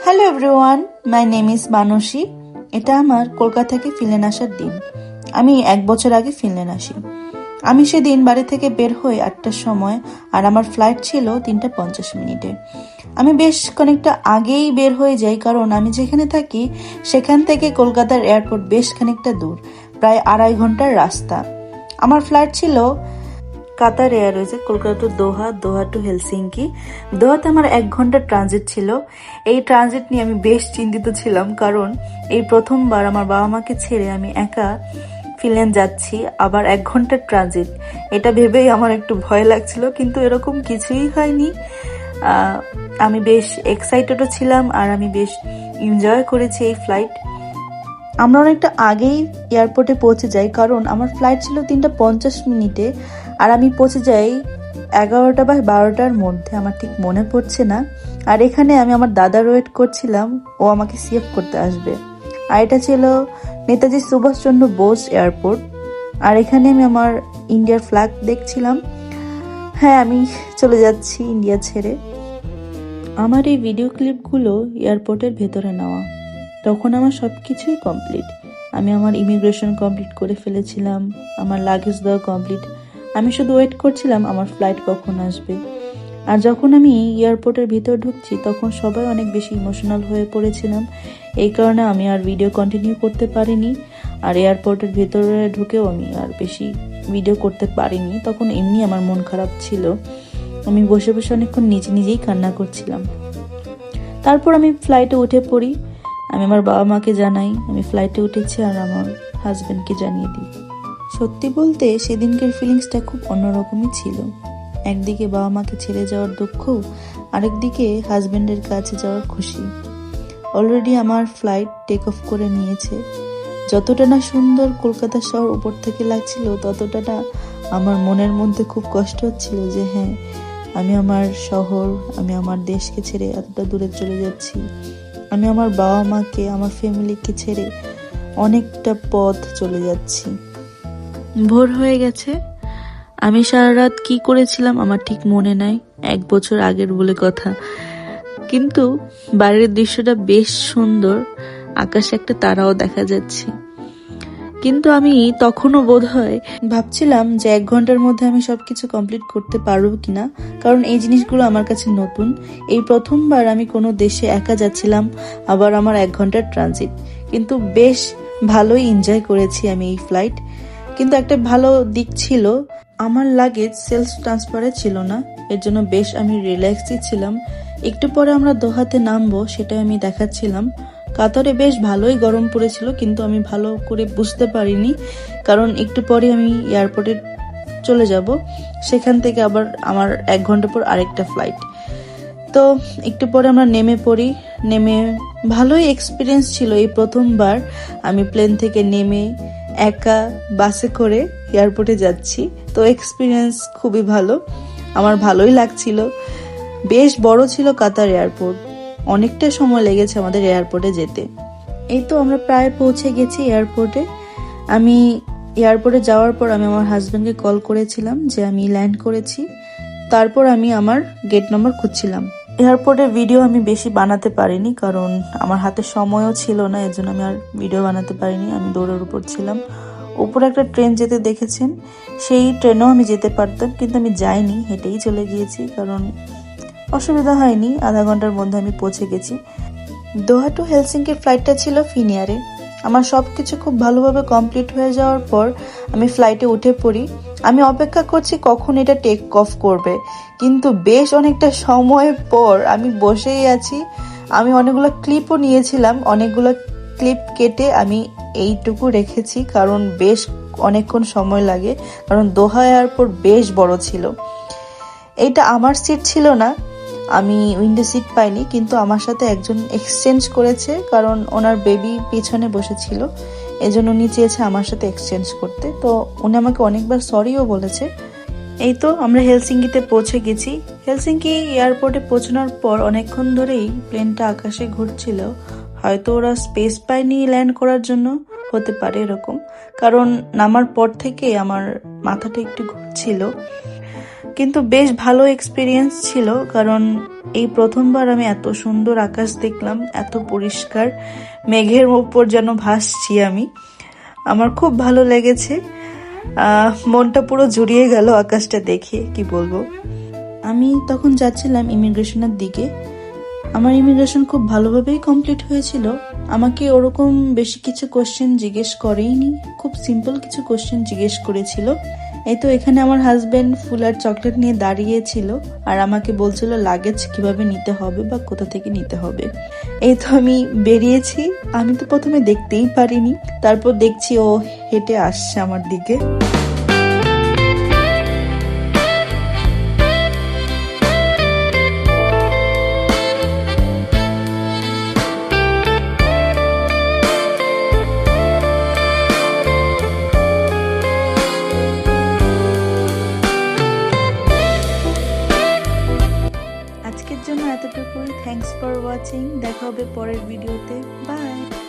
Hello everyone, my name is Manasi. এটা আমার কলকাতা থেকে ফিনল্যান্ড আসার দিন। আমি 1 বছর আগে ফিনল্যান্ড আসি। আমি সেদিন বাড়ি থেকে বের হই 8টার সময়, আর আমার ফ্লাইট ছিল 3:50 আমি বেশ খানিকটা আগেই বের হয়ে যাই, কারণ আমি যেখানে থাকি সেখান থেকে কলকাতার এয়ারপোর্ট বেশ খানিকটা দূর, প্রায় 2.5 ঘন্টার রাস্তা। আমার ফ্লাইট ছিল কাতার এয়ারওয়েজে, Kolkata to Doha, Doha to Helsinki. দোহাতে আমার 1 ঘন্টার ট্রানজিট ছিল। এই ট্রানজিট নিয়ে আমি বেশ চিন্তিত ছিলাম, কারণ এই প্রথমবার আমার বাবা মাকে ছেড়ে আমি একা ফিনল্যান্ড যাচ্ছি, আবার 1 ঘন্টার ট্রানজিট। এটা ভেবেই আমার একটু ভয় লাগছিল, কিন্তু এরকম কিছুই হয়নি। আমি বেশ এক্সাইটেডও ছিলাম, আর আমি বেশ এনজয় করেছি এই ফ্লাইট। আমরা অনেকটা আগেই এয়ারপোর্টে পৌঁছে যাই, কারণ আমার ফ্লাইট ছিল 3:50 আর আমি পৌঁছে যাই 11টা বা 12টার মধ্যে, আমার ঠিক মনে পড়ছে না। আর এখানে আমি আমার দাদার ওয়েট করছিলাম, ও আমাকে সিএফ করতে আসবে। আর এটা ছিল নেতাজি সুভাষচন্দ্র বোস এয়ারপোর্ট। আর এখানে আমি আমার ইন্ডিয়ার ফ্ল্যাগ দেখছিলাম। হ্যাঁ, আমি চলে যাচ্ছি ইন্ডিয়া ছেড়ে। আমার এই ভিডিও ক্লিপগুলো এয়ারপোর্টের ভেতরে নেওয়া। তখন আমার সব কিছুই কমপ্লিট। আমি আমার ইমিগ্রেশন কমপ্লিট করে ফেলেছিলাম, আমার লাগেজ দেওয়া কমপ্লিট। আমি শুধু ওয়েট করছিলাম আমার ফ্লাইট কখন আসবে। আর যখন আমি এয়ারপোর্টের ভিতর ঢুকছি, তখন সবাই অনেক বেশি ইমোশনাল হয়ে পড়েছিলাম। এই কারণে আমি আর ভিডিও কন্টিনিউ করতে পারিনি। আর এয়ারপোর্টের ভিতরে ঢুকেও আমি আর বেশি ভিডিও করতে পারিনি। তখন এমনি আমার মন খারাপ ছিল। আমি বসে বসে অনেকক্ষণ নিজেই কান্না করছিলাম। তারপর আমি ফ্লাইটে উঠে পড়ি। আমি আমার বাবা মাকে জানাই আমি ফ্লাইটে উঠেছি, আর আমার হাজবেন্ডকে জানিয়ে দিই। সত্যি বলতে সেদিনকার ফিলিংসটা খুব অন্যরকমই ছিল। একদিকে বাবা মাকে ছেড়ে যাওয়ার দুঃখ, আরেকদিকে হাজবেন্ডের কাছে যাওয়ার খুশি। অলরেডি আমার ফ্লাইট টেক অফ করে নিয়েছে। যতটা না সুন্দর কলকাতা শহর উপর থেকে লাগছিল, ততটা না আমার মনের মধ্যে খুব কষ্ট হচ্ছিল যে হ্যাঁ, আমি আমার শহর, আমি আমার দেশকে ছেড়ে এতটা দূরে চলে যাচ্ছি। আমি আমার বাবা মাকে, আমার ফ্যামিলিকে ছেড়ে অনেকটা পথ চলে যাচ্ছি। ভোর হয়ে গেছে। আমি সারা রাত কি করেছিলাম আমার ঠিক মনে নাই, 1 বছর আগের বলে কথা। কিন্তু বাইরের দৃশ্যটা বেশ সুন্দর, আকাশে একটা তারাও দেখা যাচ্ছে। কিন্তু আমি তখনও বোধহয় ভাবছিলাম যে 1 ঘন্টার মধ্যে আমি সবকিছু কমপ্লিট করতে পারবো কিনা, কারণ এই জিনিসগুলো আমার কাছে নতুন। এই প্রথমবার আমি কোনো দেশে একা যাচ্ছিলাম, আবার আমার 1 ঘন্টার ট্রানজিট। কিন্তু বেশ ভালোই এনজয় করেছি আমি এই ফ্লাইট। কিন্তু একটা ভালো দিক ছিল, আমার লাগেজ সেলফ ট্রান্সফারে ছিল না, এর জন্য বেশ আমি রিল্যাক্সই ছিলাম। একটু পরে আমরা দোহাতে নামবো, সেটা আমি দেখাচ্ছিলাম। কাতারে বেশ ভালোই গরম পড়েছিল, কিন্তু আমি ভালো করে বুঝতে পারিনি, কারণ একটু পরে আমি এয়ারপোর্টে চলে যাব। সেখান থেকে আবার আমার 1 ঘন্টা পর আরেকটা ফ্লাইট। তো একটু পরে আমরা নেমে পড়ি। নেমে ভালোই এক্সপিরিয়েন্স ছিল। এই প্রথমবার আমি প্লেন থেকে নেমে একা বাসে করে এয়ারপোর্টে যাচ্ছি। তো এক্সপিরিয়েন্স খুবই ভালো, আমার ভালোই লাগছিল। বেশ বড় ছিল কাতার এয়ারপোর্ট, অনেকটা সময় লেগেছে আমাদের এয়ারপোর্টে যেতে। এই তো আমরা প্রায় পৌঁছে গেছি এয়ারপোর্টে। আমি এয়ারপোর্টে যাওয়ার পর আমি আমার হাজব্যান্ডকে কল করেছিলাম যে আমি ল্যান্ড করেছি। তারপর আমি আমার গেট নম্বর খুঁজছিলাম। এয়ারপোর্টের ভিডিও আমি বেশি বানাতে পারিনি, কারণ আমার হাতে সময়ও ছিল না, এর জন্য আমি আর ভিডিও বানাতে পারিনি। আমি দৌড়ের উপর ছিলাম। উপরে একটা ট্রেন যেতে দেখেছেন, সেই ট্রেনেও আমি যেতে পারতাম, কিন্তু আমি যাইনি, হেঁটেই চলে গিয়েছি, কারণ অসুবিধা হয়নি। আধা ঘন্টার মধ্যে আমি পৌঁছে গেছি। দোহা টু হেলসিঙ্কির ফ্লাইটটা ছিল ফিনিয়ারে। আমার সবকিছু খুব ভালোভাবে কমপ্লিট হয়ে যাওয়ার পর আমি ফ্লাইটে উঠে পড়ি। আমি অপেক্ষা করছি কখন এটা টেক অফ করবে, কিন্তু বেশ অনেকটা সময় পর আমি বসেই আছি। আমি অনেকগুলো ক্লিপও নিয়েছিলাম, অনেকগুলো ক্লিপ কেটে আমি এইটুকু রেখেছি, কারণ বেশ অনেকক্ষণ সময় লাগে, কারণ দোহা এয়ারপোর্ট বেশ বড় ছিল। এইটা আমার সিট ছিল না, আমি উইন্ডো সিট পাইনি, কিন্তু আমার সাথে একজন এক্সচেঞ্জ করেছে, কারণ ওনার বেবি পিছনে বসেছিল, এজন্য উনি চেয়েছে আমার সাথে এক্সচেঞ্জ করতে। তো উনি আমাকে অনেকবার সরিও বলেছে। এই তো আমরা হেলসিঙ্কিতে পৌঁছে গেছি। হেলসিঙ্কি এয়ারপোর্টে পৌঁছানোর পর অনেকক্ষণ ধরেই প্লেনটা আকাশে ঘুরছিল। হয়তো ওরা স্পেস পায়নি ল্যান্ড করার জন্য, হতে পারে এরকম, কারণ নামার পর থেকে আমার মাথাটা একটু ঘুরছিল। কিন্তু বেশ ভালো এক্সপিরিয়েন্স ছিল, কারণ এই প্রথমবার আমি এত সুন্দর আকাশ দেখলাম, এত পরিষ্কার, মেঘের উপর যেন ভাসছি আমি। আমার খুব ভালো লেগেছে, মনটা পুরো জুড়িয়ে গেল আকাশটা দেখে, কি বলবো। আমি তখন যাচ্ছিলাম ইমিগ্রেশনের দিকে। আমার ইমিগ্রেশন খুব ভালোভাবেই কমপ্লিট হয়েছিল। আমাকে ওরকম বেশি কিছু কোশ্চেন জিজ্ঞেস করেইনি, খুব সিম্পল কিছু কোশ্চেন জিজ্ঞেস করেছিল। এই তো এখানে আমার হাজবেন্ড ফুল আর চকলেট নিয়ে দাঁড়িয়েছিল আর আমাকে বলছিল লাগেজ কিভাবে নিতে হবে বা কোথা থেকে নিতে হবে। এই তো আমি বেরিয়েছি, আমি তো প্রথমে দেখতেই পারিনি, তারপর দেখছি ও হেঁটে আসছে আমার দিকে। আজকের জন্য এতটুকুই। Thanks for watching. দেখা হবে পরের ভিডিওতে। বাই।